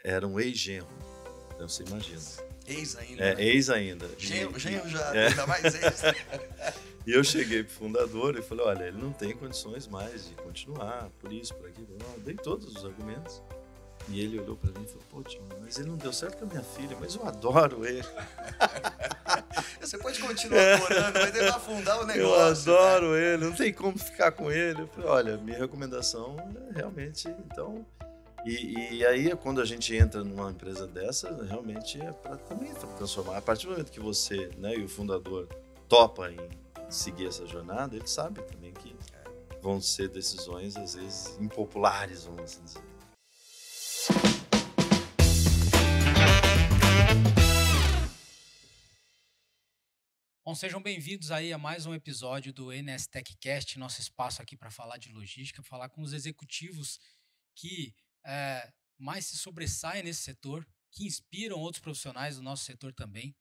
era um ex-genro. Então você imagina. Ex ainda, né? Ex ainda. Genro já, ainda mais ex. E eu cheguei pro fundador e falei, olha, ele não tem condições mais de continuar, por isso, por aquilo. Eu dei todos os argumentos. E ele olhou pra mim e falou, pô, tio, mas ele não deu certo com a minha filha, mas eu adoro ele. Você pode continuar adorando, mas ele vai afundar o negócio. Eu adoro ele, não tem como ficar com ele. Eu falei, olha, minha recomendação é realmente, então... E aí, quando a gente entra numa empresa dessa, realmente é para também transformar. A partir do momento que você, né, e o fundador topa em seguir essa jornada, ele sabe também que vão ser decisões, às vezes, impopulares, vamos assim dizer. Bom, sejam bem-vindos aí a mais um episódio do NS TechCast, nosso espaço aqui para falar de logística, falar com os executivos que mais se sobressaem nesse setor, que inspiram outros profissionais do nosso setor também.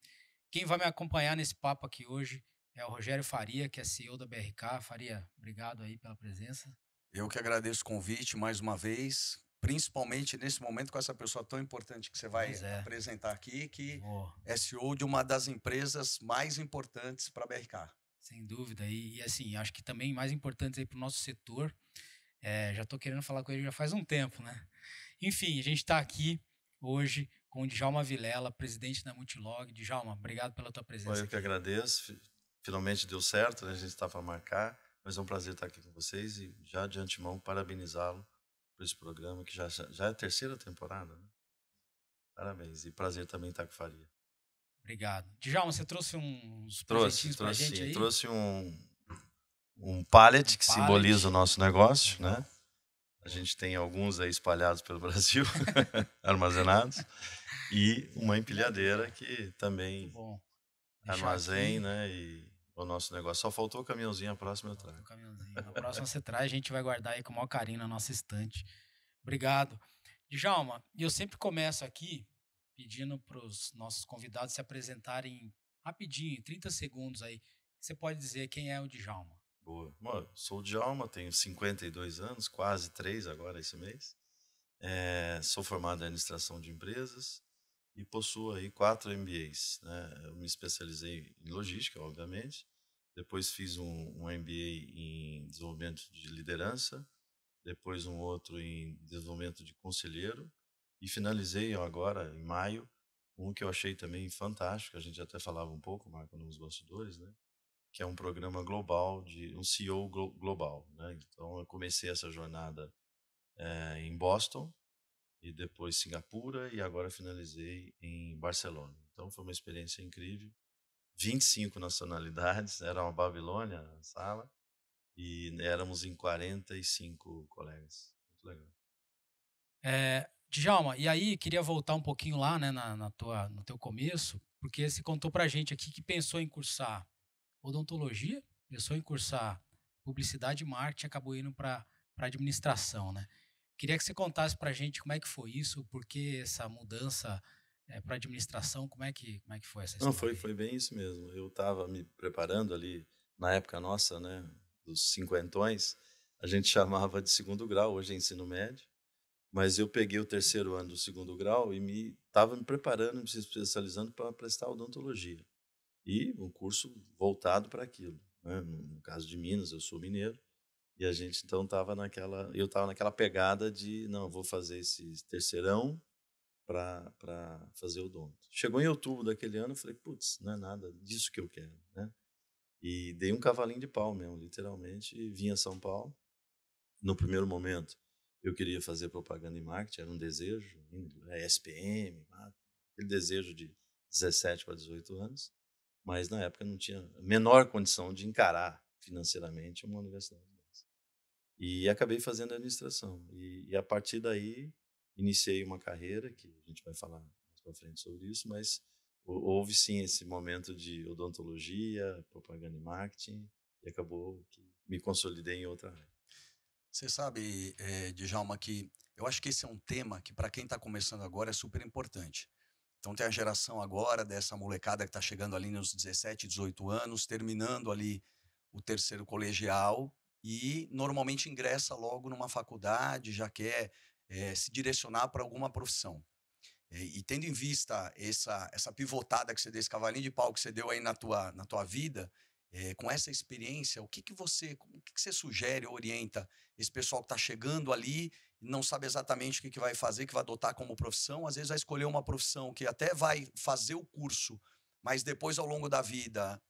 Quem vai me acompanhar nesse papo aqui hoje é o Rogério Faria, que é CEO da BRK. Faria, obrigado aí pela presença. Eu que agradeço o convite mais uma vez, principalmente nesse momento com essa pessoa tão importante que você vai apresentar aqui, que é CEO de uma das empresas mais importantes para a BRK. Sem dúvida. E assim, acho que também mais importantes aí para o nosso setor. Já estou querendo falar com ele já faz um tempo, né? Enfim, a gente está aqui hoje com o Djalma Vilela, presidente da Multilog. Djalma, obrigado pela tua presença. Eu que agradeço. Finalmente deu certo, né? A gente está para marcar, mas é um prazer estar aqui com vocês e já de antemão parabenizá-lo por esse programa, que já é a terceira temporada, né? Parabéns. E prazer também estar com o Faria. Obrigado. Djalma, você trouxe uns presentinhos para a gente aí? Trouxe um pallet que simboliza o nosso negócio, né? A gente tem alguns aí espalhados pelo Brasil, armazenados, e uma empilhadeira que também armazém, né? E o nosso negócio. Só faltou o caminhãozinho, a próxima eu trago. Na próxima você traz, a gente vai guardar aí com o maior carinho na nossa estante. Obrigado. Djalma, eu sempre começo aqui pedindo para os nossos convidados se apresentarem rapidinho, em 30 segundos aí. Você pode dizer quem é o Djalma? Boa. Bom, sou o Djalma, tenho 52 anos, quase 3 agora esse mês. Sou formado em administração de empresas e possuo aí 4 MBAs, né? Eu me especializei em logística, obviamente. Depois fiz um MBA em desenvolvimento de liderança, depois um outro em desenvolvimento de conselheiro e finalizei agora, em maio, um que eu achei também fantástico, a gente até falava um pouco, Marco, nos bastidores, né? Que é um programa global, de um CEO global, né? Então, eu comecei essa jornada em Boston, e depois Singapura, e agora finalizei em Barcelona. Então, foi uma experiência incrível. 25 nacionalidades, era uma Babilônia a sala, e éramos em 45 colegas. Muito legal. Djalma, e aí, queria voltar um pouquinho lá, né, no teu começo, porque você contou pra gente aqui que pensou em cursar odontologia, pensou em cursar publicidade e marketing, acabou indo para administração, né? Queria que você contasse para a gente como é que foi isso, por que essa mudança para administração, como é que foi essa história? Não, foi bem isso mesmo. Eu estava me preparando ali, na época nossa, né, dos cinquentões, a gente chamava de segundo grau, hoje é ensino médio, mas eu peguei o terceiro ano do segundo grau e estava me preparando, me especializando para prestar odontologia. E um curso voltado para aquilo, né? No caso de Minas, eu sou mineiro, e a gente então eu estava naquela pegada de, não, vou fazer esse terceirão para fazer odonto. Chegou em outubro daquele ano, eu falei, putz, não é nada disso que eu quero, né? E dei um cavalinho de pau mesmo, literalmente, e vim a São Paulo. No primeiro momento, eu queria fazer propaganda e marketing, era um desejo, SPM, aquele desejo de 17 para 18 anos. Mas na época não tinha a menor condição de encarar financeiramente uma universidade dessa. E acabei fazendo administração. E a partir daí iniciei uma carreira, que a gente vai falar mais para frente sobre isso, mas houve sim esse momento de odontologia, propaganda e marketing, e acabou que me consolidei em outra área. Você sabe, Djalma, que eu acho que esse é um tema que para quem está começando agora é super importante. Então tem a geração agora dessa molecada que está chegando ali nos 17, 18 anos, terminando ali o terceiro colegial e normalmente ingressa logo numa faculdade, já quer se direcionar para alguma profissão. E tendo em vista essa pivotada que você deu, esse cavalinho de pau que você deu aí na tua vida, com essa experiência, o que que você sugere, orienta esse pessoal que está chegando ali e não sabe exatamente o que que vai fazer, que vai adotar como profissão, às vezes vai escolher uma profissão que até vai fazer o curso, mas depois, ao longo da vida,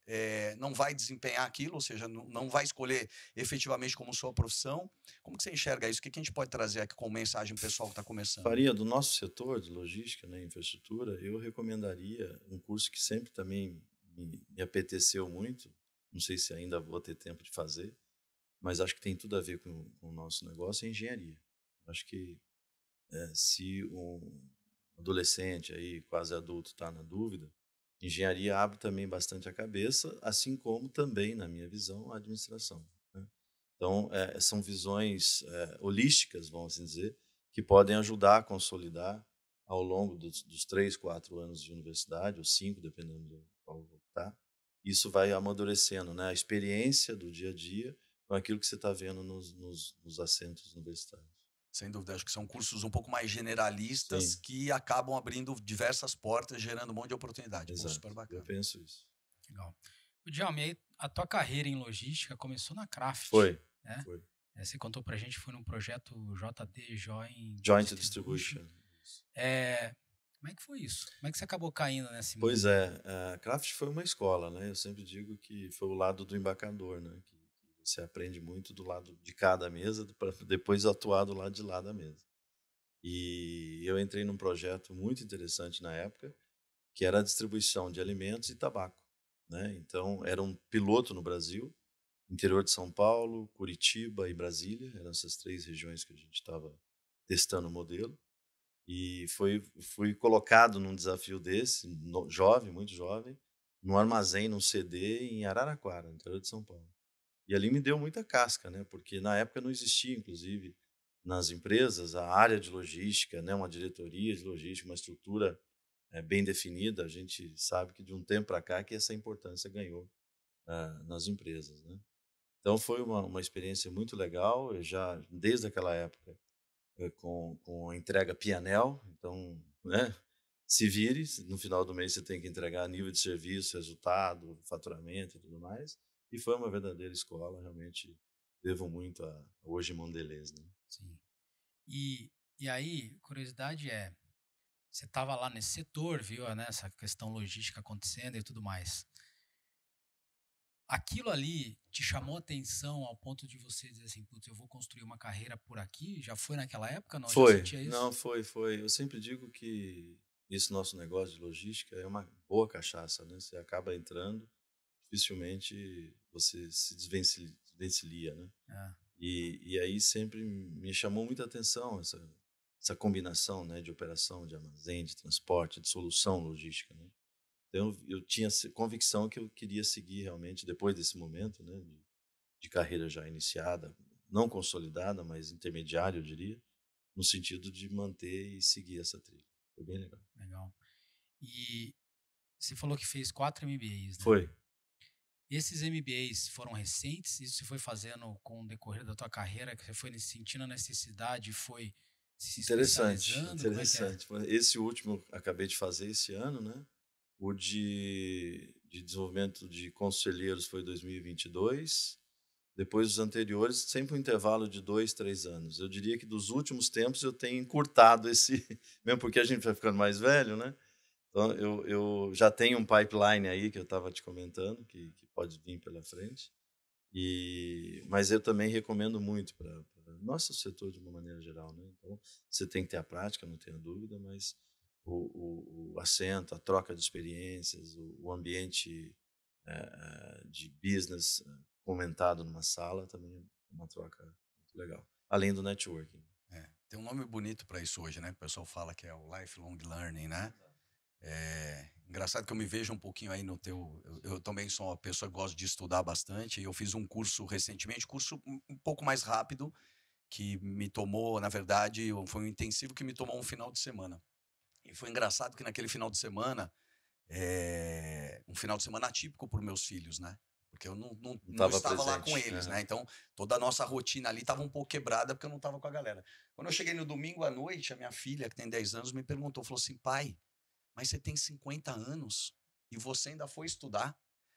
não vai desempenhar aquilo, ou seja, não vai escolher efetivamente como sua profissão. Como que você enxerga isso? O que que a gente pode trazer aqui como mensagem para o pessoal que está começando? Faria do nosso setor de logística, né, infraestrutura, eu recomendaria um curso que sempre também me apeteceu muito. Não sei se ainda vou ter tempo de fazer, mas acho que tem tudo a ver com o nosso negócio, é engenharia. Acho que se um adolescente aí, quase adulto, está na dúvida, engenharia abre também bastante a cabeça, assim como também, na minha visão, a administração, né? Então, são visões holísticas, vamos assim dizer, que podem ajudar a consolidar ao longo dos 3, 4 anos de universidade, ou 5, dependendo do qual tá. Isso vai amadurecendo, né? A experiência do dia a dia com aquilo que você está vendo nos assentos universitários. Sem dúvida, acho que são cursos um pouco mais generalistas Sim, que acabam abrindo diversas portas, gerando um monte de oportunidade. Pô, super exato. Eu bacana. penso isso. Legal. O Djalma, e aí a tua carreira em logística começou na Craft, Foi. né? Foi. Você contou pra gente que foi num projeto JD, Joint Distribution. Como é que foi isso? Como é que você acabou caindo nesse mundo? Pois é, a Craft foi uma escola, né? Eu sempre digo que foi o lado do embarcador, né? Que você aprende muito do lado de cada mesa para depois atuar do lado de lá da mesa. E eu entrei num projeto muito interessante na época, que era a distribuição de alimentos e tabaco, né? Então, era um piloto no Brasil, interior de São Paulo, Curitiba e Brasília, eram essas 3 regiões que a gente estava testando o modelo. E fui colocado num desafio desse, jovem, muito jovem, num armazém, num CD em Araraquara, no interior de São Paulo. E ali me deu muita casca, né? Porque na época não existia, inclusive, nas empresas, a área de logística, né? Uma diretoria de logística, uma estrutura bem definida. A gente sabe que de um tempo para cá que essa importância ganhou nas empresas, né? Então foi uma experiência muito legal. Eu já, desde aquela época, com a entrega Pianel, então, né, se vire, no final do mês você tem que entregar nível de serviço, resultado, faturamento e tudo mais, e foi uma verdadeira escola, realmente devo muito a hoje Mondelez, né? Sim. E aí, curiosidade você estava lá nesse setor, viu, né, essa questão logística acontecendo e tudo mais. Aquilo ali te chamou atenção ao ponto de você dizer assim, putz, eu vou construir uma carreira por aqui? Já foi naquela época? Não, já Foi, sentia isso? não, foi. Eu sempre digo que esse nosso negócio de logística é uma boa cachaça, né? Você acaba entrando, dificilmente você se desvencilha, né? É. E aí sempre me chamou muita atenção essa combinação, né, de operação, de armazém, de transporte, de solução logística, né? Então eu tinha convicção que eu queria seguir realmente depois desse momento, né, de carreira já iniciada, não consolidada, mas intermediária, eu diria, no sentido de manter e seguir essa trilha. Foi bem legal. Legal. E você falou que fez 4 MBAs, né? Foi. Esses MBAs foram recentes? Isso você foi fazendo com o decorrer da tua carreira, que você foi sentindo a necessidade e foi se Interessante, especializando? Como é que é? interessante. Esse último eu acabei de fazer esse ano, né? O de desenvolvimento de conselheiros foi 2022. Depois os anteriores, sempre um intervalo de 2, 3 anos. Eu diria que dos últimos tempos eu tenho encurtado esse, mesmo porque a gente vai ficando mais velho, né? Então eu já tenho um pipeline aí que eu estava te comentando, que pode vir pela frente. Mas eu também recomendo muito para nosso setor de uma maneira geral, né? Então você tem que ter a prática, não tenha dúvida, mas o assento, a troca de experiências, o ambiente de business comentado numa sala também é uma troca muito legal. Além do networking. Tem um nome bonito para isso hoje, né? O pessoal fala que é o lifelong learning, né? Engraçado que eu me vejo um pouquinho aí no teu. Eu também sou uma pessoa que gosta de estudar bastante. E eu fiz um curso recentemente, curso um pouco mais rápido, que me tomou, na verdade, foi um intensivo que me tomou um final de semana. E foi engraçado que naquele final de semana, um final de semana atípico para os meus filhos, né? porque eu não Tava estava lá com presente. eles, né? Então, toda a nossa rotina ali estava um pouco quebrada porque eu não estava com a galera. Quando eu cheguei no domingo à noite, a minha filha, que tem 10 anos, me perguntou, falou assim, pai, mas você tem 50 anos e você ainda foi estudar?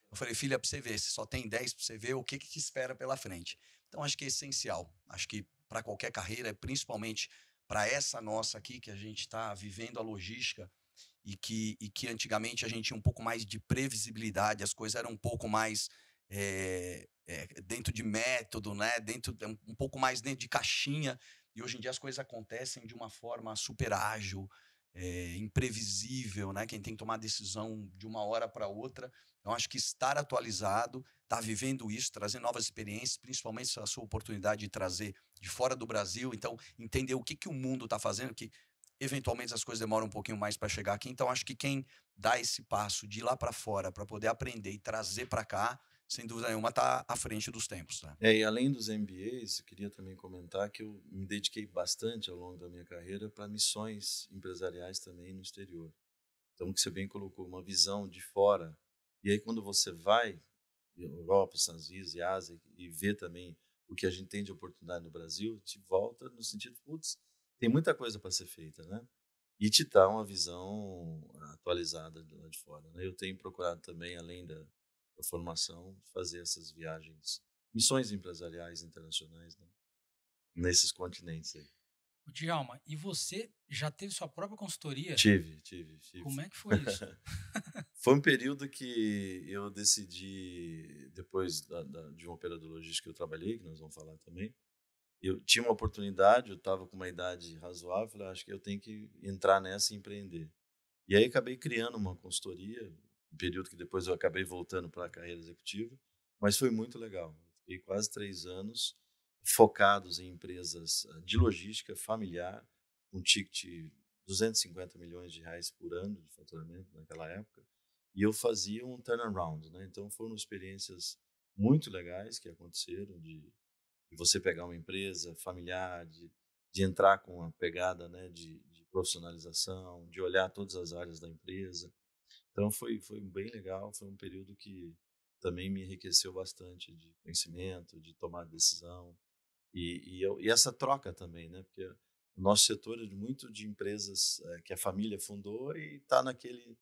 Eu falei, filha, para você ver, você só tem 10 para você ver o que te espera pela frente. Então, acho que é essencial. Acho que para qualquer carreira, principalmente para essa nossa aqui, que a gente está vivendo a logística, e que antigamente a gente tinha um pouco mais de previsibilidade, as coisas eram um pouco mais dentro de método, né? Um pouco mais dentro de caixinha, e hoje em dia as coisas acontecem de uma forma super ágil, imprevisível, né? Quem tem que tomar decisão de uma hora para outra. Então, acho que estar atualizado, estar vivendo isso, trazer novas experiências, principalmente a sua oportunidade de trazer de fora do Brasil, então entender o que o mundo está fazendo, que eventualmente as coisas demoram um pouquinho mais para chegar aqui. Então, acho que quem dá esse passo de ir lá para fora para poder aprender e trazer para cá, sem dúvida nenhuma, está à frente dos tempos. Né? E além dos MBAs, eu queria também comentar que eu me dediquei bastante ao longo da minha carreira para missões empresariais também no exterior. Então, o que você bem colocou, uma visão de fora. E aí, quando você vai, Europa, Estados Unidos e Ásia, e vê também o que a gente tem de oportunidade no Brasil, te volta no sentido, putz, tem muita coisa para ser feita, né? E te dá uma visão atualizada de lá de fora. Né? Eu tenho procurado também, além da formação, fazer essas viagens, missões empresariais internacionais, né? Nesses continentes aí. Djalma, e você já teve sua própria consultoria? Tive. Como é que foi isso? Foi um período que eu decidi, depois de um operador logístico que eu trabalhei, que nós vamos falar também, eu tinha uma oportunidade, eu estava com uma idade razoável, falei, acho que eu tenho que entrar nessa e empreender. E aí acabei criando uma consultoria, um período que depois eu acabei voltando para a carreira executiva, mas foi muito legal. Fiquei quase 3 anos focados em empresas de logística familiar, com ticket 250 milhões de reais por ano de faturamento naquela época, e eu fazia um turnaround, né? Então foram experiências muito legais que aconteceram de você pegar uma empresa familiar, de entrar com uma pegada, né, de profissionalização, de olhar todas as áreas da empresa. Então foi bem legal, foi um período que também me enriqueceu bastante de conhecimento, de tomar decisão e essa troca também, né, porque o nosso setor é muito de empresas que a família fundou e está naquele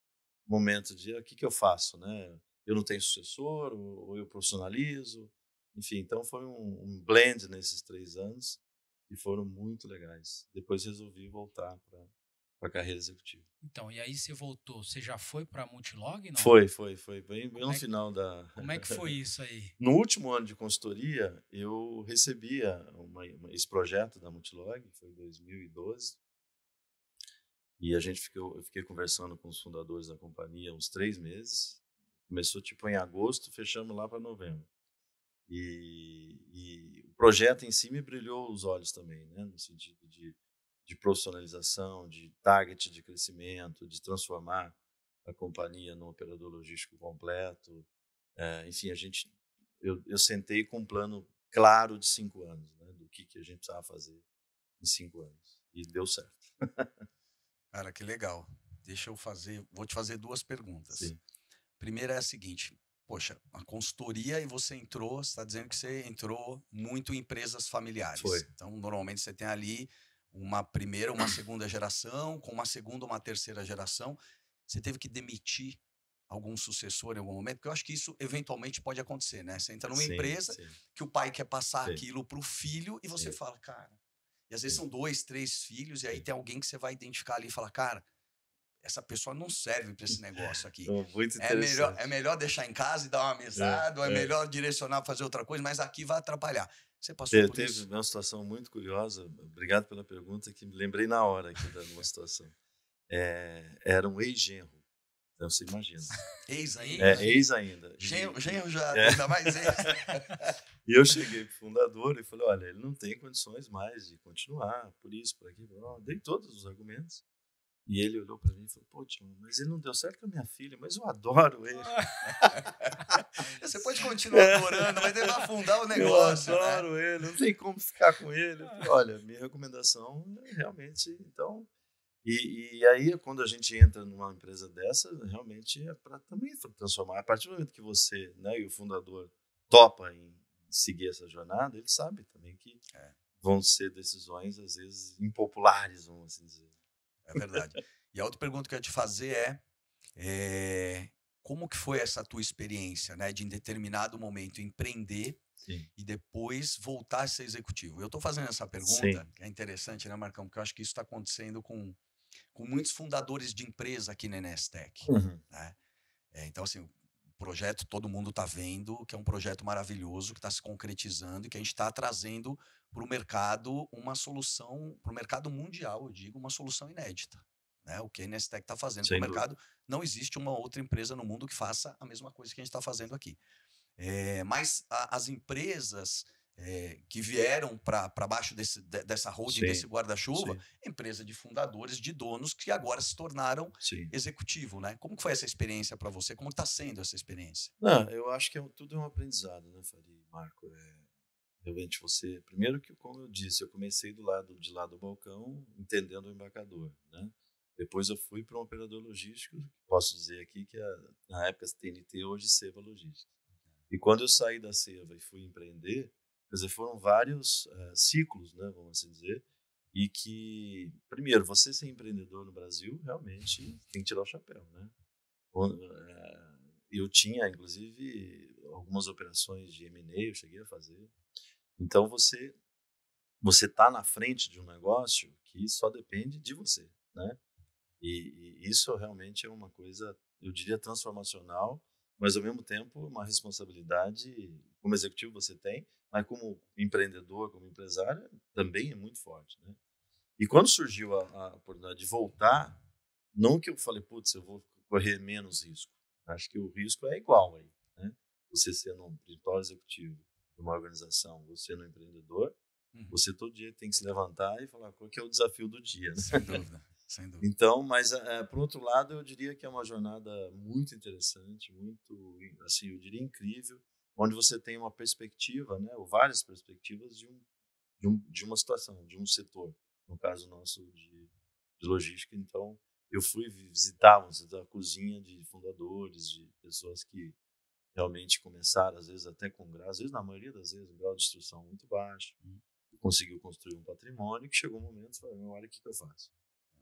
momento de o que eu faço, né? Eu não tenho sucessor, ou eu profissionalizo, enfim. Então foi um blend nesses 3 anos que foram muito legais. Depois resolvi voltar para a carreira executiva. Então, e aí você voltou, você já foi para a Multilog, não? Foi bem no final da... Como é que foi isso aí? No último ano de consultoria, eu recebia esse projeto da Multilog, foi em 2012, e eu fiquei conversando com os fundadores da companhia uns 3 meses. Começou tipo em agosto, fechamos lá para novembro. E o projeto em si me brilhou os olhos também, né? No sentido de profissionalização, de target de crescimento, de transformar a companhia num operador logístico completo. Enfim, eu sentei com um plano claro de 5 anos, né? Do que a gente precisava fazer em 5 anos. E deu certo. Cara, que legal. Vou te fazer 2 perguntas. Sim. Primeira é a seguinte, poxa, a consultoria e você está dizendo que você entrou muito em empresas familiares. Foi. Então, normalmente você tem ali uma primeira, uma segunda geração, com uma segunda, uma terceira geração. Você teve que demitir algum sucessor em algum momento? Porque eu acho que isso eventualmente pode acontecer, né? Você entra numa empresa que o pai quer passar aquilo para o filho e você fala, cara... E às vezes são 2, 3 filhos e aí tem alguém que você vai identificar ali e falar, cara, essa pessoa não serve para esse negócio aqui. Muito interessante. É melhor deixar em casa e dar uma mesada, ou é melhor direcionar para fazer outra coisa, mas aqui vai atrapalhar. Você passou por isso? Teve uma situação muito curiosa, obrigado pela pergunta, que me lembrei na hora aqui de uma situação. Era um ex-genro, então você imagina. Ex ainda? Ex ainda. Genro já, ainda mais ex. E eu cheguei pro fundador e falei, olha, ele não tem condições mais de continuar, por isso, por aquilo. Dei todos os argumentos. E ele olhou para mim e falou, pô, tio, mas ele não deu certo com a minha filha, mas eu adoro ele. Você pode continuar adorando, mas ele vai afundar o negócio. Eu adoro ele, não tem como ficar com ele. Eu falei, olha, minha recomendação é realmente, então... E aí, quando a gente entra numa empresa dessa, realmente é para também transformar. A partir do momento que você, né, e o fundador topa em seguir essa jornada, ele sabe também que vão ser decisões, às vezes, impopulares, vamos assim dizer. É verdade. E a outra pergunta que eu ia te fazer como que foi essa tua experiência, né, de em determinado momento empreender Sim. e depois voltar a ser executivo? Eu estou fazendo essa pergunta, Sim. que é interessante, né, Marcão? Porque eu acho que isso está acontecendo com muitos fundadores de empresa aqui na Nestec, Uhum. né? Então, assim, o projeto todo mundo está vendo, que é um projeto maravilhoso, que está se concretizando e que a gente está trazendo para o mercado uma solução, para o mercado mundial, eu digo, uma solução inédita. Né? O que a Nestec está fazendo para o Sem dúvida. mercado, não existe uma outra empresa no mundo que faça a mesma coisa que a gente está fazendo aqui. Mas as empresas que vieram para baixo dessa holding, Sim. desse guarda-chuva, Sim. empresa de fundadores, de donos, que agora se tornaram Sim. executivo, né? Como que foi essa experiência para você? Como está sendo essa experiência? Não, eu acho que tudo é um aprendizado, né, Fari, Marco? Realmente você... Primeiro que, como eu disse, eu comecei de lá do balcão, entendendo o embarcador, né? Depois eu fui para um operador logístico, posso dizer aqui que na época TNT, hoje Seva Logística. E quando eu saí da Seva e fui empreender, quer dizer, foram vários ciclos, né, vamos assim dizer, e que, primeiro, você ser empreendedor no Brasil, realmente tem que tirar o chapéu, né? Eu tinha, inclusive, algumas operações de M&A, eu cheguei a fazer. Então, você está na frente de um negócio que só depende de você, né? E isso realmente é uma coisa, eu diria, transformacional, mas ao mesmo tempo uma responsabilidade, como executivo você tem, mas como empreendedor, como empresário, também é muito forte, né? E quando surgiu a oportunidade de voltar, não que eu falei, putz, eu vou correr menos risco. Acho que o risco é igual aí, né? Você sendo um principal executivo de uma organização, você sendo um empreendedor, você todo dia tem que se levantar e falar qual que é o desafio do dia, né? Sem dúvida, sem dúvida. Então, mas por outro lado, eu diria que é uma jornada muito interessante, muito, assim, eu diria incrível, onde você tem uma perspectiva, né, ou várias perspectivas de uma situação, de um setor, no caso nosso de logística. Então, eu fui visitar a cozinha de fundadores, de pessoas que realmente começaram, às vezes até com grau, às vezes na maioria das vezes, um grau de instrução muito baixo, conseguiu construir um patrimônio, que chegou um momento e falou, olha, o que eu faço?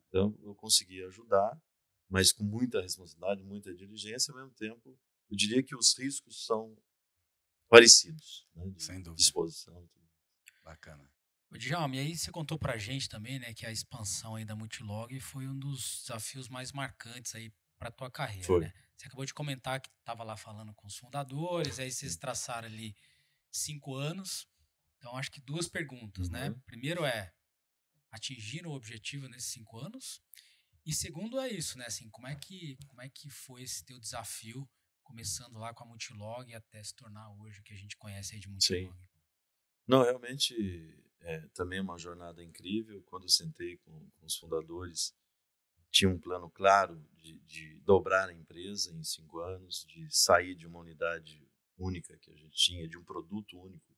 Então, eu consegui ajudar, mas com muita responsabilidade, muita diligência, ao mesmo tempo, eu diria que os riscos são parecidos, né, de Sem dúvida. disposição. Bacana. O Djalma, e aí você contou pra gente também, né, que a expansão aí da Multilog foi um dos desafios mais marcantes aí pra tua carreira, Foi. né? Você acabou de comentar que estava lá falando com os fundadores, aí vocês traçaram ali 5 anos. Então, acho que duas perguntas, né? Primeiro atingiram o objetivo nesses 5 anos? E segundo é isso, né? Assim, como é que foi esse teu desafio, começando lá com a Multilog até se tornar hoje o que a gente conhece aí de Multilog? Sim. Não, realmente também é uma jornada incrível. Quando eu sentei com os fundadores, tinha um plano claro de dobrar a empresa em 5 anos, de sair de uma unidade única que a gente tinha, de um produto único,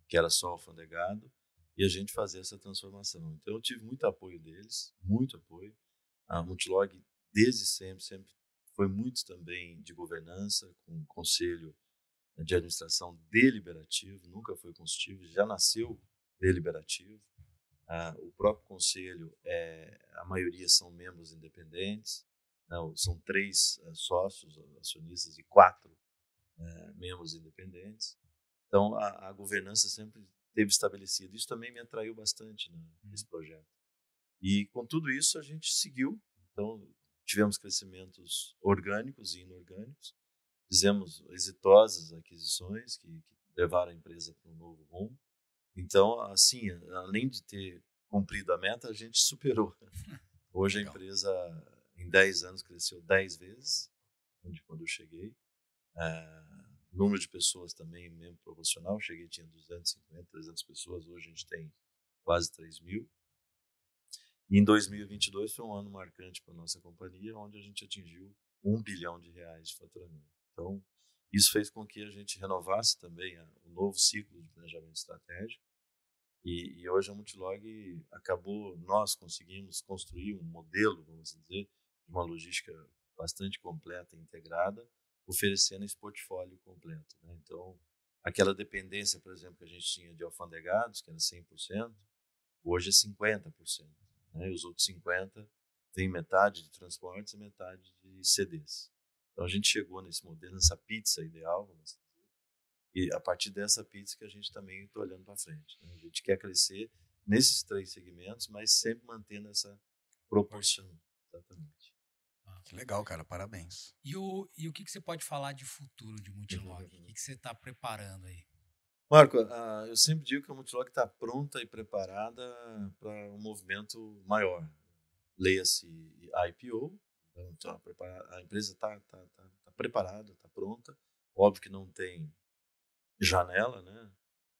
que era só alfandegado, e a gente fazer essa transformação. Então, eu tive muito apoio deles, muito apoio. A Multilog, desde sempre foi muito também de governança, com um conselho de administração deliberativo, nunca foi consultivo, já nasceu deliberativo. O próprio conselho, a maioria são membros independentes, não, são 3 sócios acionistas e 4 membros independentes. Então, a governança sempre esteve estabelecida. Isso também me atraiu bastante nesse projeto. E com tudo isso, a gente seguiu. Então, tivemos crescimentos orgânicos e inorgânicos. Fizemos exitosas aquisições que levaram a empresa para um novo rumo. Então, assim, além de ter cumprido a meta, a gente superou. Hoje a empresa, em 10 anos, cresceu 10 vezes, de quando eu cheguei. Número de pessoas também, mesmo proporcional. Cheguei, tinha 250, 300 pessoas. Hoje a gente tem quase 3.000. E em 2022 foi um ano marcante para a nossa companhia, onde a gente atingiu R$1 bilhão de faturamento. Então, isso fez com que a gente renovasse também o novo ciclo de planejamento estratégico. E hoje a Multilog nós conseguimos construir um modelo, vamos dizer, de uma logística bastante completa e integrada, oferecendo esse portfólio completo, né? Então, aquela dependência, por exemplo, que a gente tinha de alfandegados, que era 100%, hoje é 50%, né? E os outros 50% vem metade de transportes e metade de CDs. Então, a gente chegou nesse modelo, nessa pizza ideal, vamos dizer, e a partir dessa pizza que a gente também está olhando para frente, né? A gente quer crescer nesses 3 segmentos, mas sempre mantendo essa proporção. Exatamente. Que legal, cara. Parabéns. E o que você pode falar de futuro de Multilog? O que você está preparando aí? Marco, eu sempre digo que a Multilog está pronta e preparada para um movimento maior. Leia-se IPO, então a empresa está preparada, está pronta. Óbvio que não tem janela, né?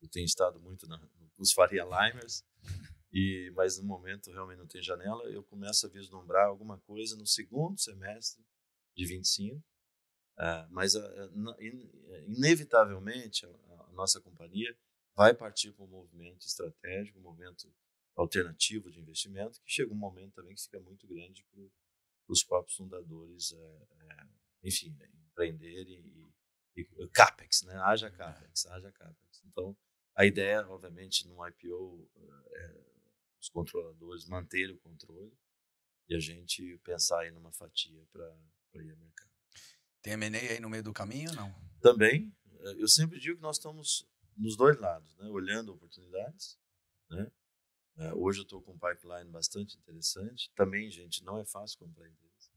Eu tenho estado muito nos Faria Limers, mas no momento realmente não tem janela. Eu começo a vislumbrar alguma coisa no segundo semestre de 25, mas inevitavelmente a nossa companhia vai partir para um movimento estratégico, um movimento alternativo de investimento, que chega um momento também que fica muito grande para os próprios fundadores, enfim, empreender e CAPEX, né? Haja CAPEX. Então, a ideia, obviamente, num IPO, os controladores manterem o controle e a gente pensar aí numa fatia para ir ao mercado. Tem M&A aí no meio do caminho ou não? Também, eu sempre digo que nós estamos nos dois lados, né? Olhando oportunidades, né? Hoje eu estou com um pipeline bastante interessante. Também, gente, não é fácil comprar empresa.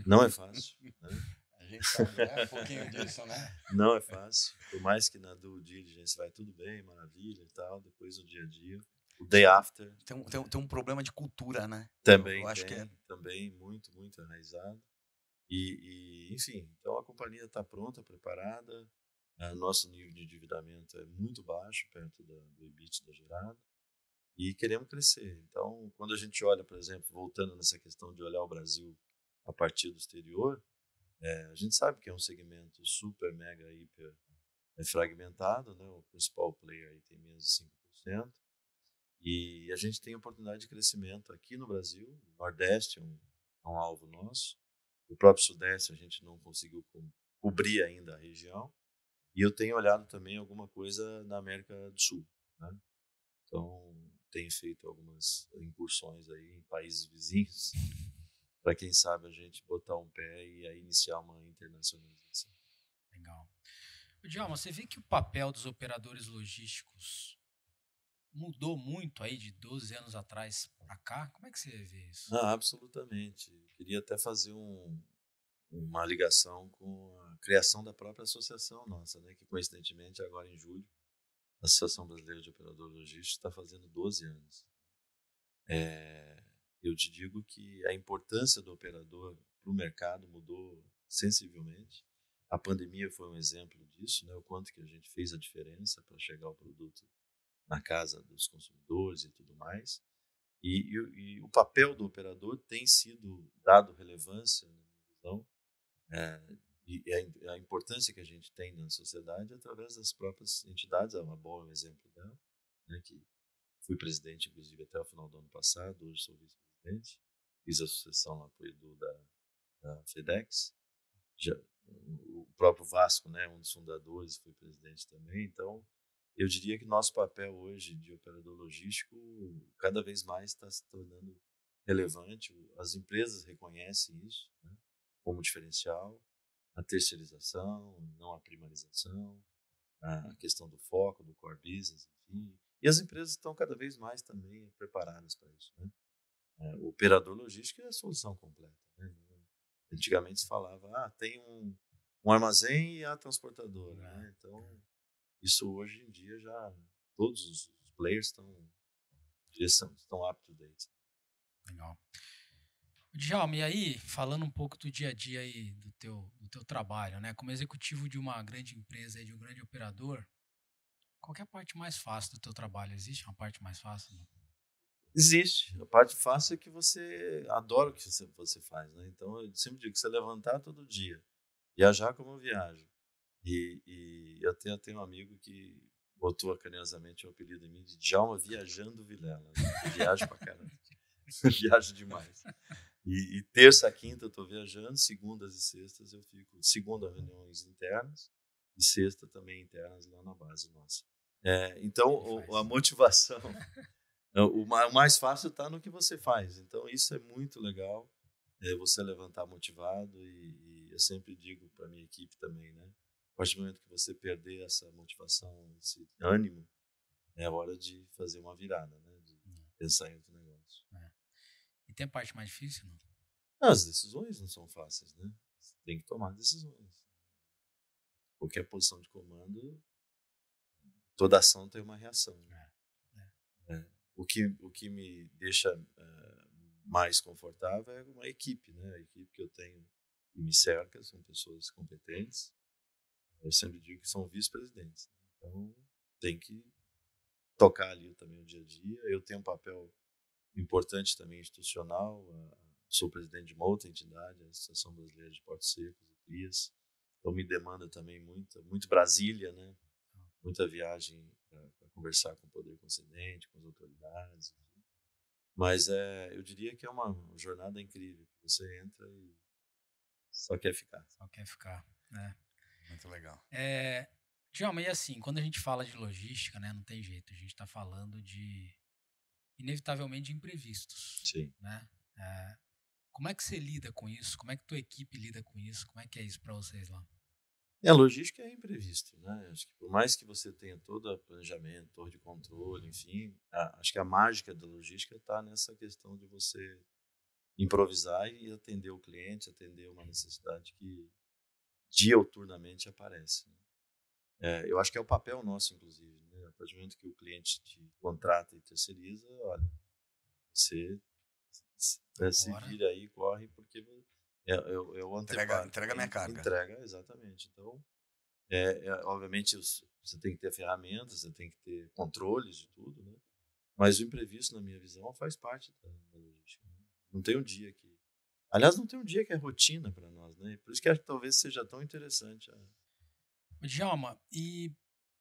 Não é fácil, né? A gente sabe, né? Um pouquinho disso, né? Não é fácil. Por mais que na due diligence vai tudo bem, maravilha e tal, depois no dia a dia, o day after... Tem um problema de cultura, né? Também eu acho que também muito, muito enraizado. Enfim, então a companhia está pronta, preparada. Nosso nível de endividamento é muito baixo, perto do EBITDA gerado. E queremos crescer. Então, quando a gente olha, por exemplo, voltando nessa questão de olhar o Brasil a partir do exterior, a gente sabe que é um segmento super, mega, hiper fragmentado, né? O principal player aí tem menos de 5%. E a gente tem oportunidade de crescimento aqui no Brasil. O Nordeste é um alvo nosso. O próprio Sudeste a gente não conseguiu cobrir ainda a região. E eu tenho olhado também alguma coisa na América do Sul, né? Então, tenho feito algumas incursões aí em países vizinhos, para quem sabe a gente botar um pé e aí iniciar uma internacionalização. Legal. Djalma, você vê que o papel dos operadores logísticos mudou muito aí de 12 anos atrás para cá? Como é que você vê isso? Absolutamente. Queria até fazer uma ligação com a criação da própria associação nossa, né? Que coincidentemente agora em julho a Associação Brasileira de Operadores Logísticos está fazendo 12 anos. Eu te digo que a importância do operador para o mercado mudou sensivelmente. A pandemia foi um exemplo disso, né? O quanto que a gente fez a diferença para chegar o produto na casa dos consumidores e tudo mais. E o papel do operador tem sido dado relevância, na minha visão, e a importância que a gente tem na sociedade através das próprias entidades. A Mabol é um exemplo dela, né, que fui presidente, inclusive, até o final do ano passado, hoje sou vice-presidente, fiz a sucessão lá para o Edu da FedEx. O próprio Vasco, né, um dos fundadores, foi presidente também. Então, eu diria que nosso papel hoje de operador logístico cada vez mais está se tornando relevante. As empresas reconhecem isso, né, como diferencial. A terceirização, não a primarização, a questão do foco, do core business, enfim. E as empresas estão cada vez mais também preparadas para isso, né? O operador logístico é a solução completa, né? Antigamente se falava, tem um armazém e a transportadora, né? Então, isso hoje em dia já todos os players estão up to date. Legal. Djalma, e aí, falando um pouco do dia a dia aí do teu trabalho, né? Como executivo de uma grande empresa, de um grande operador, qual que é a parte mais fácil do teu trabalho? Existe uma parte mais fácil? Não? Existe. A parte fácil é que você adora o que você faz, né? Então, eu sempre digo que você levantar todo dia, viajar como eu viajo. E eu tenho um amigo que botou carinhosamente o apelido em mim de Djalma Viajando Vilela. Né? Viajo pra caramba. Viajo demais. E terça a quinta eu tô viajando, segundas e sextas eu fico, segunda reuniões internas e sexta também internas lá na base nossa. Então, a motivação, o mais fácil está no que você faz. Então, isso é muito legal, você levantar motivado e eu sempre digo para minha equipe também, né? A partir do momento que você perder essa motivação, esse ânimo, é hora de fazer uma virada, né? De pensar em outro negócio. E tem a parte mais difícil, não? As decisões não são fáceis, né? Você tem que tomar decisões. Qualquer posição de comando, toda ação tem uma reação. Né? O que me deixa mais confortável é uma equipe, né? A equipe que eu tenho e me cerca são pessoas competentes. Eu sempre digo que são vice-presidentes. Então, tem que tocar ali também o dia a dia. Eu tenho um papel importante também institucional. Sou presidente de uma outra entidade, a Associação Brasileira de Portos Secos e Crias. Então, me demanda também muito Brasília, né? Muita viagem para conversar com o poder concedente, com as autoridades. Enfim. Mas eu diria que é uma jornada incrível. Você entra e só quer ficar. Só quer ficar, né? Muito legal. Djalma, e assim, quando a gente fala de logística, né, não tem jeito, a gente está falando inevitavelmente de imprevistos. Sim. Né? Como é que você lida com isso? Como é que tua equipe lida com isso? Como é que é isso para vocês lá? A logística é imprevisto, né? Acho que por mais que você tenha todo o planejamento, torre de controle, enfim, acho que a mágica da logística está nessa questão de você improvisar e atender o cliente, atender uma necessidade que diuturnamente aparece. Né? Eu acho que é o papel nosso, inclusive. Né? A partir do momento que o cliente te contrata e terceiriza, olha, você se vira aí, corre, porque eu entrega minha carga. Entrega, exatamente. Então, obviamente, você tem que ter ferramentas, você tem que ter controles de tudo, né? Mas o imprevisto, na minha visão, faz parte da logística. Né? Não tem um dia que... Aliás, não tem um dia que é rotina para nós, né? Por isso que talvez seja tão interessante. Djalma, e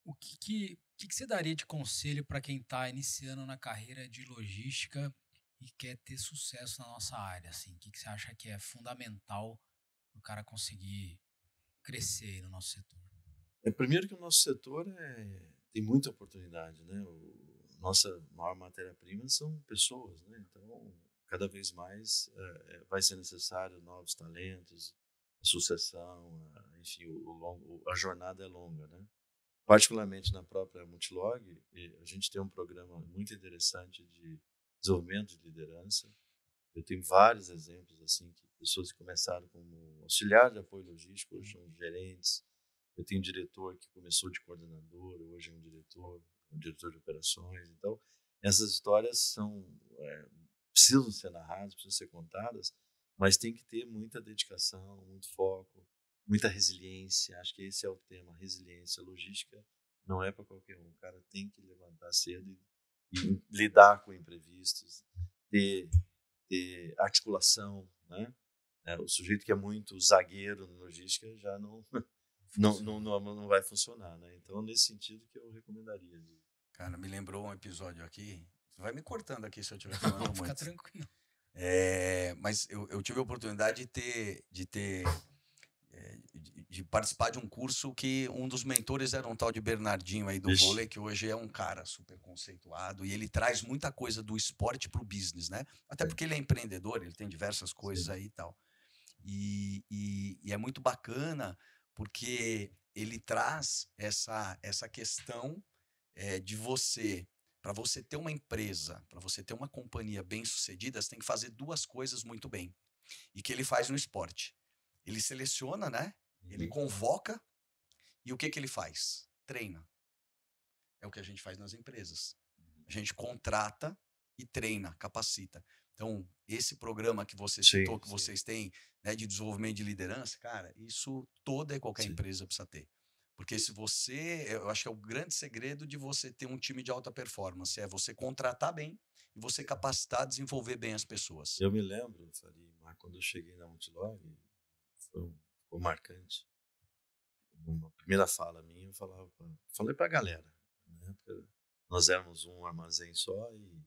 o que você daria de conselho para quem está iniciando na carreira de logística e quer ter sucesso na nossa área? Assim? O que você acha que é fundamental para o cara conseguir crescer no nosso setor? Primeiro que o nosso setor tem muita oportunidade, né? Nossa maior matéria-prima são pessoas, né? Então, cada vez mais vai ser necessário novos talentos, sucessão, enfim, a jornada é longa, né? Particularmente na própria Multilog, a gente tem um programa muito interessante de desenvolvimento de liderança. Eu tenho vários exemplos assim que pessoas que começaram como auxiliar de apoio logístico hoje são gerentes. Eu tenho um diretor que começou de coordenador, hoje é um diretor de operações. Então, essas histórias precisam ser narradas, precisam ser contadas, mas tem que ter muita dedicação, muito foco, muita resiliência. Acho que esse é o tema, resiliência. Logística não é para qualquer um. O cara tem que levantar cedo e lidar com imprevistos, ter articulação, né? O sujeito que é muito zagueiro na logística já não vai funcionar, né? Então, nesse sentido que eu recomendaria. Cara, me lembrou um episódio aqui. Vai me cortando aqui se eu estiver falando muito. Fica tranquilo. Mas eu tive a oportunidade de participar de um curso que um dos mentores era um tal de Bernardinho aí do vôlei, que hoje é um cara super conceituado e ele traz muita coisa do esporte para o business, né? Até porque ele é empreendedor, ele tem diversas coisas aí e tal. E é muito bacana porque ele traz essa questão de para você ter uma empresa, para você ter uma companhia bem sucedida, você tem que fazer duas coisas muito bem. E que ele faz no esporte. Ele seleciona, né? Ele convoca e o que ele faz? Treina. É o que a gente faz nas empresas. A gente contrata e treina, capacita. Então, esse programa que você citou, que vocês têm, né, de desenvolvimento de liderança, cara, isso toda e qualquer empresa precisa ter. Porque eu acho que é o grande segredo de você ter um time de alta performance, é você contratar bem e você capacitar, desenvolver bem as pessoas. Eu me lembro, Fari, quando eu cheguei na Multilog, foi marcante. Uma primeira fala minha, eu falei pra galera, Na época, nós éramos um armazém só e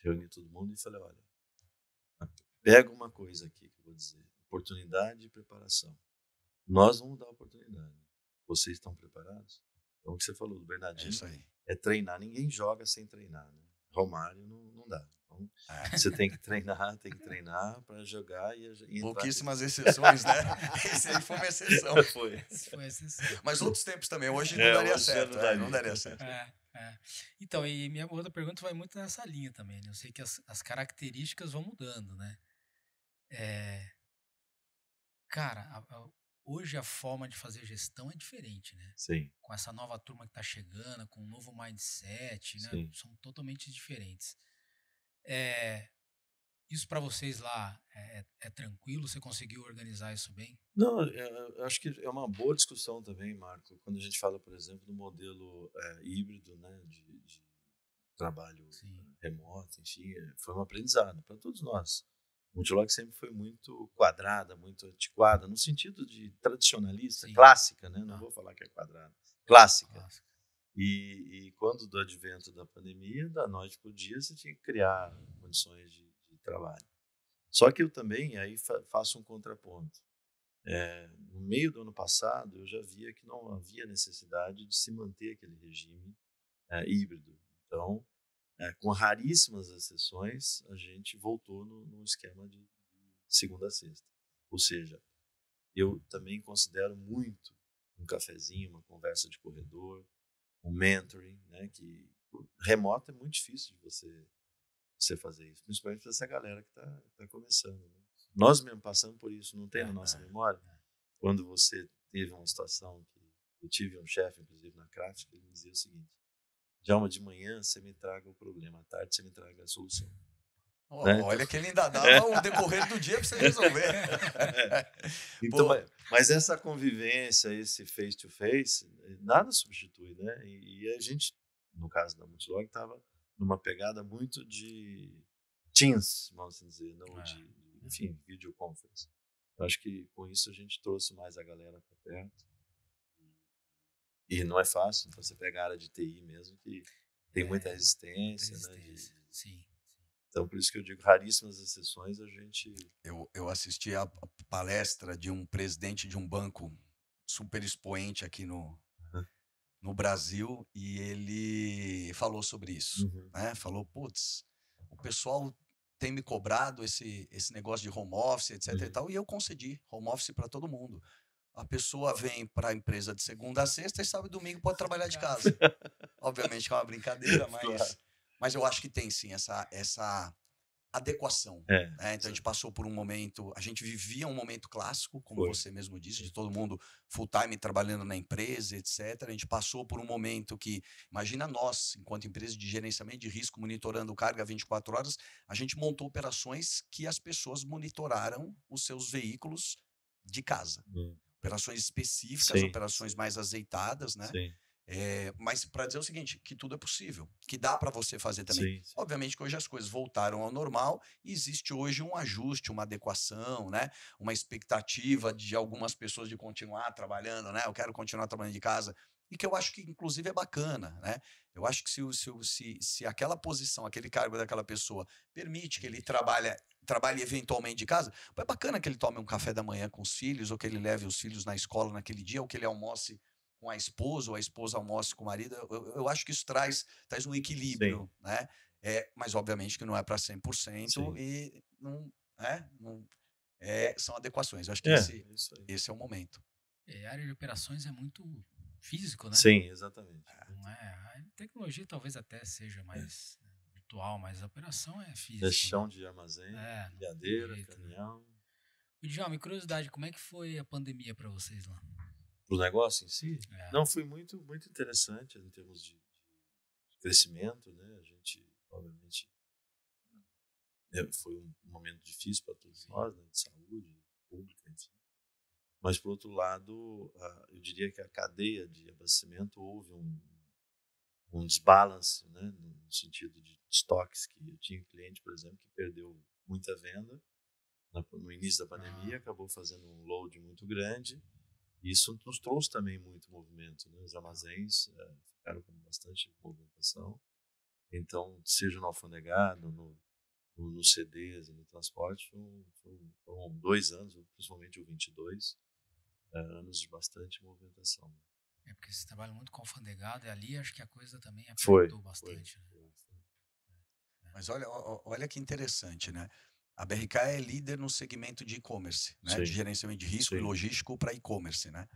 reuni todo mundo e falei, olha, pega uma coisa aqui que eu vou dizer, oportunidade e preparação. Nós vamos dar oportunidade. Vocês estão preparados? Então, o que você falou do Bernardinho isso aí. é treinar. Ninguém joga sem treinar, né? Romário não dá. Então, você tem que treinar para jogar e entrar. Pouquíssimas exceções, né? Esse aí foi uma exceção. Foi exceção. Mas outros tempos também. Hoje não daria certo. Não daria certo. Então, e minha outra pergunta vai muito nessa linha também, né? Eu sei que as características vão mudando, né? Cara, hoje a forma de fazer gestão é diferente, né? Sim. Com essa nova turma que está chegando, com um novo mindset, né? Sim. São totalmente diferentes. Isso para vocês lá é tranquilo? Você conseguiu organizar isso bem? Não, eu acho que é uma boa discussão também, Marco, quando a gente fala, por exemplo, do modelo híbrido, né, de trabalho remoto, enfim, foi um aprendizado para todos nós. O Multilog sempre foi muito quadrada, muito antiquada, no sentido de tradicionalista, clássica, né? Não vou falar que é quadrada, clássica. E quando do advento da pandemia, da noite para o dia, você tinha que criar condições de trabalho. Só que eu também aí faço um contraponto. No meio do ano passado, eu já via que não havia necessidade de se manter aquele regime híbrido. Então, com raríssimas exceções, a gente voltou no esquema de segunda a sexta. Ou seja, eu também considero muito um cafezinho, uma conversa de corredor, um mentoring, né, que remoto é muito difícil de você fazer isso, principalmente para essa galera que está começando. Né? Nós mesmo passamos por isso, não tem na nossa memória? Quando você teve uma situação que eu tive um chefe, inclusive na Craft, que ele me dizia o seguinte: Djalma, de manhã você me traga o problema, à tarde você me traga a solução. Né? Olha que ele ainda dava o decorrer do dia para você resolver. Então, mas essa convivência, esse face-to-face, nada substitui, né? E a gente, no caso da Multilog, estava numa pegada muito de Teams, vamos assim dizer, não enfim, videoconference. Eu acho que com isso a gente trouxe mais a galera para perto. E não é fácil, então você pega a área de TI mesmo, que tem muita resistência. Né? Sim. Então, por isso que eu digo, raríssimas exceções a gente... Eu assisti a palestra de um presidente de um banco super expoente aqui no Brasil e ele falou sobre isso. Né? Falou, putz, o pessoal tem me cobrado esse negócio de home office, etc. e tal, e eu concedi home office para todo mundo. A pessoa vem para a empresa de segunda a sexta e sábado e domingo pode trabalhar de casa. Obviamente que é uma brincadeira, mas eu acho que tem sim essa adequação. Né? Então a gente passou por um momento, a gente vivia um momento clássico, como você mesmo disse, de todo mundo full time trabalhando na empresa, etc. A gente passou por um momento que, imagina nós, enquanto empresa de gerenciamento de risco, monitorando carga 24 horas, a gente montou operações que as pessoas monitoraram os seus veículos de casa. Operações específicas, operações mais azeitadas, né? Mas para dizer o seguinte, que tudo é possível, que dá para você fazer também. Sim. Obviamente que hoje as coisas voltaram ao normal e existe hoje um ajuste, uma adequação, né? Uma expectativa de algumas pessoas de continuar trabalhando, né? Eu quero continuar trabalhando de casa. E que eu acho que, inclusive, é bacana, né? Eu acho que se aquela posição, aquele cargo daquela pessoa permite que ele trabalhe eventualmente de casa, é bacana que ele tome um café da manhã com os filhos, ou que ele leve os filhos na escola naquele dia, ou que ele almoce com a esposa, ou a esposa almoce com o marido. Eu acho que isso traz um equilíbrio, né? Mas, obviamente, que não é para 100% e são adequações. Eu acho que esse é o momento. A área de operações é muito físico, né? Sim, exatamente. A tecnologia talvez até seja mais virtual, mas a operação é física. Gestão de armazém, empilhadeira, caminhão. Djalma, curiosidade, como é que foi a pandemia para vocês lá? Para o negócio em si? Não, foi muito, muito interessante em termos de crescimento, né? A gente, obviamente, foi um momento difícil para todos nós, né? De saúde pública, enfim. Mas, por outro lado, eu diria que a cadeia de abastecimento houve um desbalance, né? No sentido de estoques, que eu tinha um cliente, por exemplo, que perdeu muita venda no início da pandemia, acabou fazendo um load muito grande Isso nos trouxe também muito movimento, né? Os armazéns ficaram com bastante movimentação. Então, seja no alfandegado, nos CDs e no transporte, foram 2 anos, principalmente o 22, anos de bastante movimentação. Porque você trabalha muito com alfandegado e ali acho que a coisa também Foi apertou bastante. Foi. Mas olha que interessante, né? A BRK é líder no segmento de e-commerce, né? Sim. De gerenciamento de risco e Sim. logístico para e-commerce, né?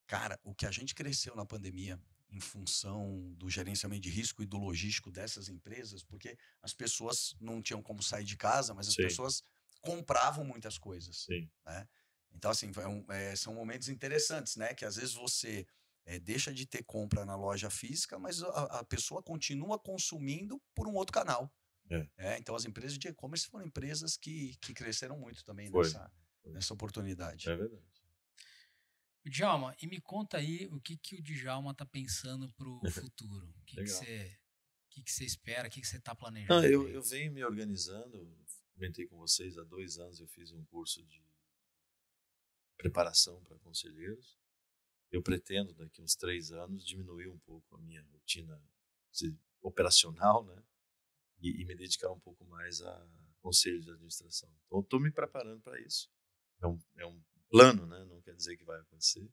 Cara, o que a gente cresceu na pandemia em função do gerenciamento de risco e do logístico dessas empresas, porque as pessoas não tinham como sair de casa, mas as Sim. pessoas compravam muitas coisas, Sim. né? Então, assim, são momentos interessantes, né? Que às vezes você deixa de ter compra na loja física, mas a pessoa continua consumindo por um outro canal. Então, as empresas de e-commerce foram empresas que cresceram muito também nessa oportunidade. É verdade. Djalma, e me conta aí o que o Djalma está pensando para o futuro. O que você espera, o que você está planejando? Não, eu venho me organizando, comentei com vocês, há 2 anos eu fiz um curso de preparação para conselheiros. Eu pretendo, daqui uns 3 anos, diminuir um pouco a minha rotina operacional, né? E me dedicar um pouco mais a conselhos de administração. Então, eu estou me preparando para isso. É um plano, né? Não quer dizer que vai acontecer,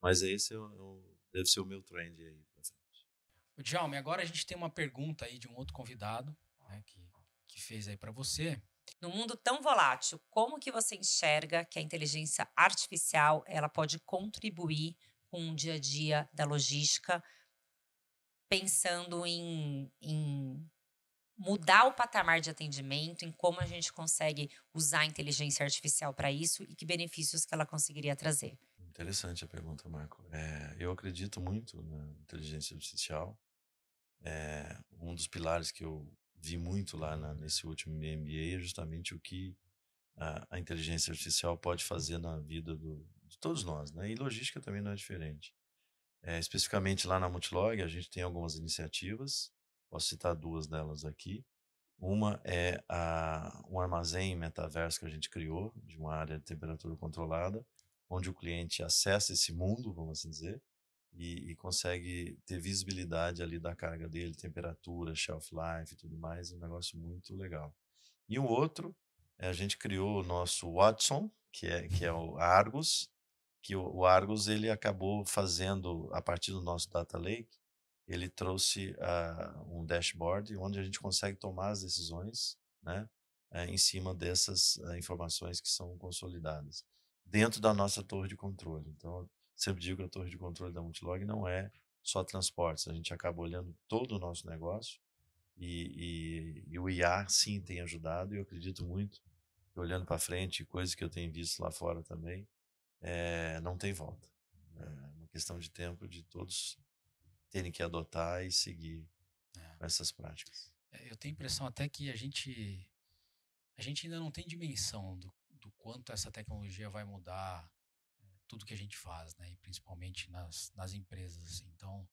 mas esse deve ser o meu trend aí para frente. Djalma, agora a gente tem uma pergunta aí de um outro convidado, né, que fez aí para você. No mundo tão volátil, como que você enxerga que a inteligência artificial ela pode contribuir com o dia a dia da logística, pensando em mudar o patamar de atendimento, em como a gente consegue usar a inteligência artificial para isso e que benefícios que ela conseguiria trazer? Interessante a pergunta, Marco. Eu acredito muito na inteligência artificial. Um dos pilares que eu vi muito lá nesse último MBA é justamente o que a inteligência artificial pode fazer na vida de todos nós, né? E logística também não é diferente. Especificamente lá na Multilog, a gente tem algumas iniciativas. Posso citar 2 delas aqui. Uma é um armazém metaverso que a gente criou, de uma área de temperatura controlada, onde o cliente acessa esse mundo, vamos assim dizer, e consegue ter visibilidade ali da carga dele, temperatura, shelf life e tudo mais, um negócio muito legal. E o outro, a gente criou o nosso Watson, que é o Argus, que o Argus ele acabou fazendo, a partir do nosso Data Lake, ele trouxe um dashboard onde a gente consegue tomar as decisões, né, em cima dessas informações que são consolidadas dentro da nossa torre de controle. Então, eu sempre digo que a torre de controle da Multilog não é só transportes, a gente acaba olhando todo o nosso negócio e o IA sim tem ajudado e eu acredito muito, olhando para frente, coisas que eu tenho visto lá fora também, não tem volta. É uma questão de tempo de todos terem que adotar e seguir essas práticas. Eu tenho a impressão até que a gente ainda não tem dimensão do quanto essa tecnologia vai mudar tudo que a gente faz, né? E principalmente nas empresas. Assim. Então,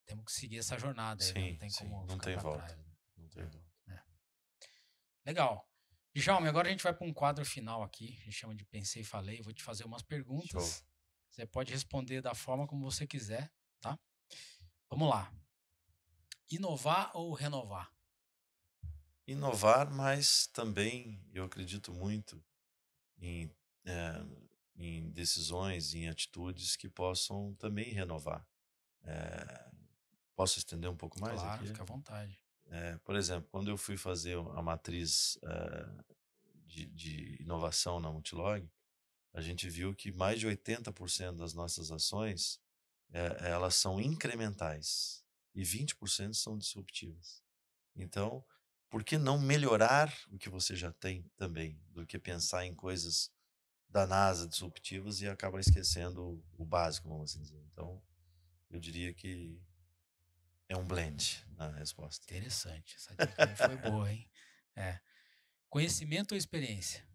temos que seguir essa jornada. Sim, né? Não tem como não ficar tem pra volta. trás. Né? Não tem volta. Legal. Djalma, agora a gente vai para um quadro final aqui. A gente chama de Pensei e Falei. Vou te fazer umas perguntas. Show. Você pode responder da forma como você quiser, tá? Vamos lá. Inovar ou renovar? Inovar, mas também eu acredito muito em decisões, em atitudes que possam também renovar. Posso estender um pouco mais claro, aqui? Fica à vontade. Por exemplo, quando eu fui fazer a matriz de inovação na Multilog, a gente viu que mais de 80% das nossas ações elas são incrementais e 20% são disruptivas. Então, por que não melhorar o que você já tem também, do que pensar em coisas da NASA disruptivas e acabar esquecendo o básico, vamos assim dizer. Então, eu diria que é um blend na resposta. Interessante. Essa dica aí foi boa, hein? Conhecimento ou experiência?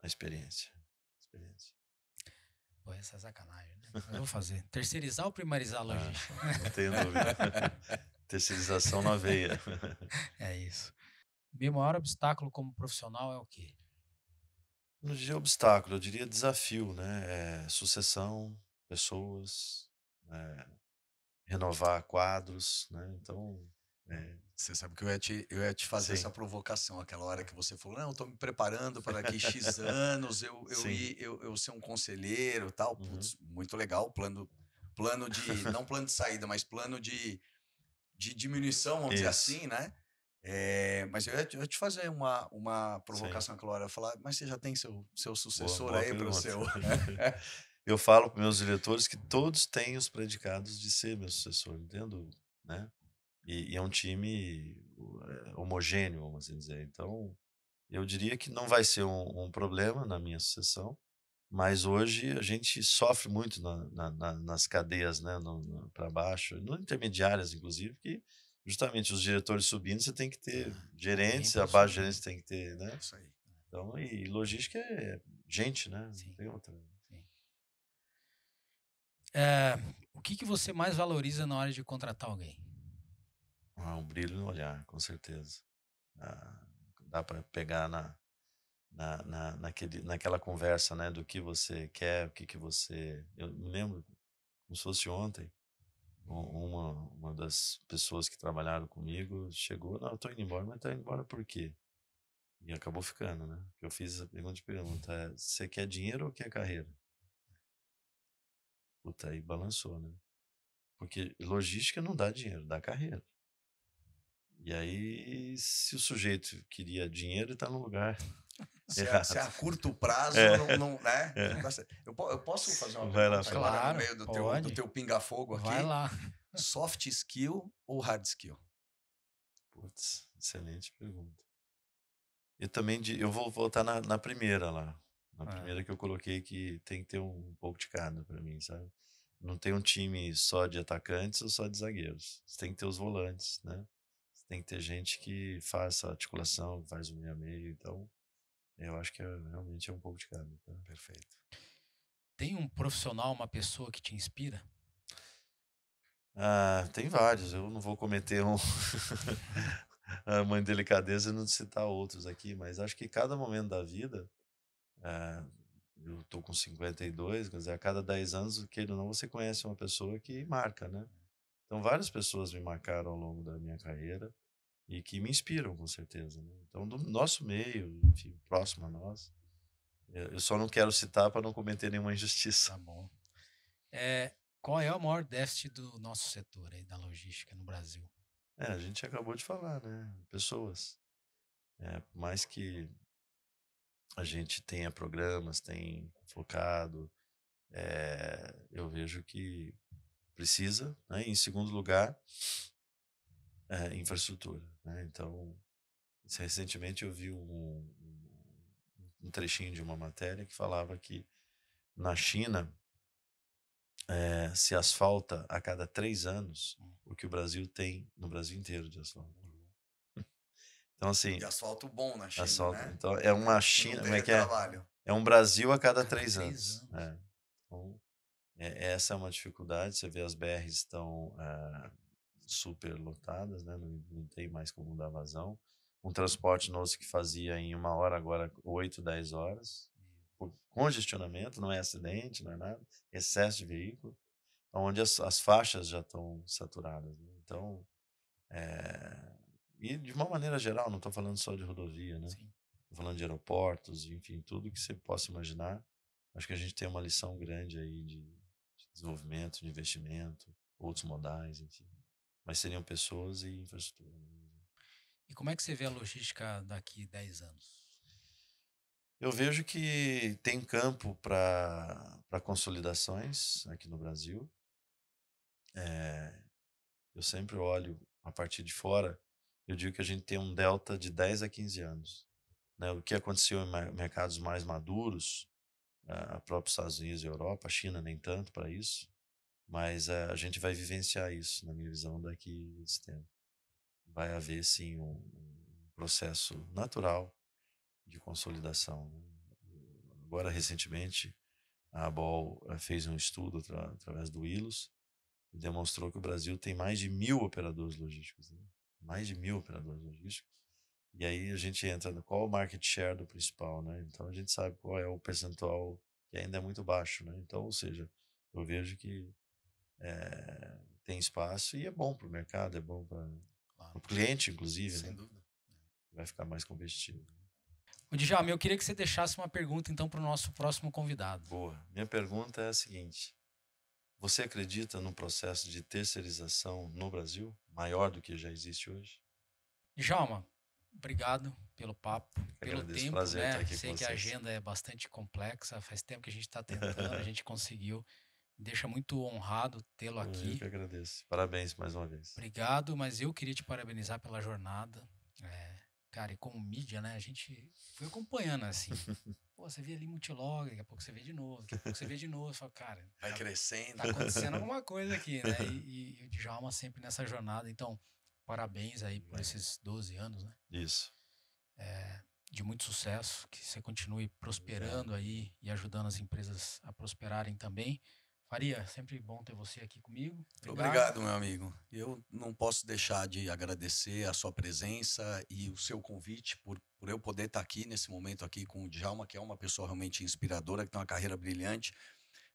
A experiência. Pô, essa é sacanagem, né? Mas eu vou fazer. Terceirizar ou primarizar a logística? Não tenho dúvida. Terceirização na veia. É isso. Meu maior obstáculo como profissional é o quê? Não diria obstáculo, eu diria desafio, né? Sucessão, pessoas, renovar quadros, né? Então, Você sabe que eu ia te fazer sim, essa provocação aquela hora que você falou, não, eu estou me preparando para daqui X anos, sim, eu ser um conselheiro e tal. uhum, Putz, muito legal, plano de, não plano de saída, mas plano de diminuição, vamos dizer isso, assim, né? Mas eu ia te fazer uma sim, provocação aquela hora, eu ia falar, mas você já tem seu boa, sucessor boa aí para o pergunta. seu... Eu falo para meus diretores que todos têm os predicados de ser meu sucessor, entendo, né? E é um time homogêneo, vamos assim dizer. Então, eu diria que não vai ser um problema na minha sucessão, mas hoje a gente sofre muito nas cadeias, né, para baixo, no intermediárias, inclusive, que justamente os diretores subindo, você tem que ter Alguém gerentes, para abaixo de assumir. gerentes tem que ter, né? Isso aí. Então, e logística é gente, né? Não Sim, tem outra. sim. O que você mais valoriza na hora de contratar alguém? Um brilho no olhar, com certeza. Ah, dá para pegar naquela conversa, né, do que você quer, o que que você. Eu me lembro, como se fosse ontem, uma das pessoas que trabalharam comigo chegou, não, eu tô indo embora, mas tá indo embora por quê? E acabou ficando, né? Eu fiz a pergunta, você quer dinheiro ou quer carreira? Puta, aí balançou, né? Porque logística não dá dinheiro, dá carreira. E aí, se o sujeito queria dinheiro, ele tá no lugar Se é errado. a curto prazo, É, não, né? é. Não dá certo. Eu posso fazer uma Vai lá, pergunta fala. agora no Claro, meio do pode. teu pinga-fogo Vai aqui? lá. Soft skill ou hard skill? Putz, excelente pergunta. Eu também, eu vou voltar na primeira lá. Na Ah, primeira que eu coloquei que tem que ter um pouco de cada pra mim, sabe? Não tem um time só de atacantes ou só de zagueiros. Você tem que ter os volantes, né? Você tem que ter gente que faça articulação, faz o meio a meio. Então, eu acho que realmente é um pouco de cada, tá? Perfeito. tem um profissional, uma pessoa que te inspira? Tem vários. Eu não vou cometer uma indelicadeza e não citar outros aqui, mas acho que cada momento da vida, eh, eu tô com 52, quer dizer, a cada 10 anos, queira ou não, você conhece uma pessoa que marca, né? Então, várias pessoas me marcaram ao longo da minha carreira e que me inspiram, com certeza, né? Então, do nosso meio, enfim, próximo a nós, eu só não quero citar para não cometer nenhuma injustiça. Tá bom. Qual é o maior déficit do nosso setor aí, da logística no Brasil? A gente acabou de falar, né? Pessoas. Por mais que a gente tenha programas, tem focado, eu vejo que precisa, né? Em segundo lugar, infraestrutura, né? Então, recentemente eu vi um trechinho de uma matéria que falava que na China se asfalta a cada 3 anos o que o Brasil tem no Brasil inteiro de asfalto. Então, assim, E asfalto bom na China, asfalto. né? Então, é uma Que não China, como tem é que é? retrabalho. É um Brasil a cada Cada 3 anos. 3 anos. Então, essa é uma dificuldade. Você vê as BRs estão super lotadas, né? Não tem mais como dar vazão. Um transporte nosso que fazia em 1 hora, agora 8, 10 horas. Por congestionamento, não é acidente, não é nada. Excesso de veículo. Onde as faixas já estão saturadas, né? Então, e de uma maneira geral, não estou falando só de rodovia, né? Sim. Estou falando de aeroportos, enfim, tudo que você possa imaginar. Acho que a gente tem uma lição grande aí de desenvolvimento, de investimento, outros modais, enfim. Mas seriam pessoas e infraestrutura. E como é que você vê a logística daqui 10 anos? Eu vejo que tem campo para consolidações aqui no Brasil. Eu sempre olho a partir de fora, eu digo que a gente tem um delta de 10 a 15 anos. Né? O que aconteceu em mercados mais maduros, a própria Estados Unidos e Europa, a China nem tanto para isso, mas a gente vai vivenciar isso, na minha visão, daqui a esse tempo. Vai haver, sim, um processo natural de consolidação, né? Agora, recentemente, a ABOL fez um estudo através do ILOS e demonstrou que o Brasil tem mais de 1.000 operadores logísticos. Né? Mais de 1.000 operadores logísticos. E aí a gente entra no qual é o market share do principal, né? Então a gente sabe qual é o percentual que ainda é muito baixo, né? Então, ou seja, eu vejo que tem espaço e é bom para o mercado, é bom para o cliente, inclusive, Sem né? dúvida. Vai ficar mais competitivo. Ô, Djalma, eu queria que você deixasse uma pergunta, então, para o nosso próximo convidado. Boa. Minha pergunta é a seguinte: você acredita num processo de terceirização no Brasil maior do que já existe hoje? Djalma, obrigado pelo papo, pelo Agradeço, tempo, prazer estar né? aqui Sei com que a vocês. agenda é bastante complexa, faz tempo que a gente está tentando, a gente conseguiu. Me deixa muito honrado tê-lo Eu aqui. que agradeço. Parabéns mais uma vez. Obrigado, mas eu queria te parabenizar pela jornada. Cara, e como mídia, né? A gente foi acompanhando assim. Pô, você vê ali Multilog, daqui a pouco você vê de novo, daqui a pouco você vê de novo. Você fala, cara, Vai crescendo. tá acontecendo alguma coisa aqui, né? E o Djalma sempre nessa jornada. Então, parabéns aí por esses 12 anos, né? Isso. De muito sucesso, que você continue prosperando aí e ajudando as empresas a prosperarem também. Faria, sempre bom ter você aqui comigo. Obrigado, meu amigo. Eu não posso deixar de agradecer a sua presença e o seu convite por eu poder estar aqui nesse momento aqui com o Djalma, que é uma pessoa realmente inspiradora, que tem uma carreira brilhante.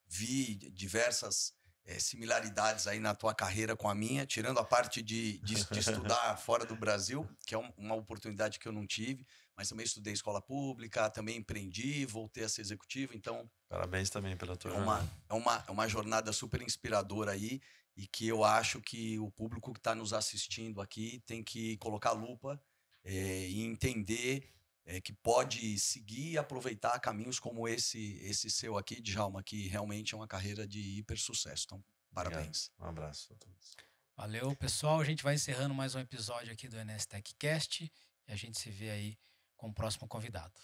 Vi diversas similaridades aí na tua carreira com a minha, tirando a parte de estudar fora do Brasil, que é uma oportunidade que eu não tive, mas também estudei escola pública, também empreendi, voltei a ser executivo, então Parabéns também pela tua jornada. é uma jornada super inspiradora aí e que eu acho que o público que está nos assistindo aqui tem que colocar a lupa e entender que pode seguir e aproveitar caminhos como esse seu aqui, Djalma, que realmente é uma carreira de hiper sucesso. Então, parabéns. Obrigado. Um abraço a todos. Valeu, pessoal. A gente vai encerrando mais um episódio aqui do NS Techcast e a gente se vê aí com o próximo convidado.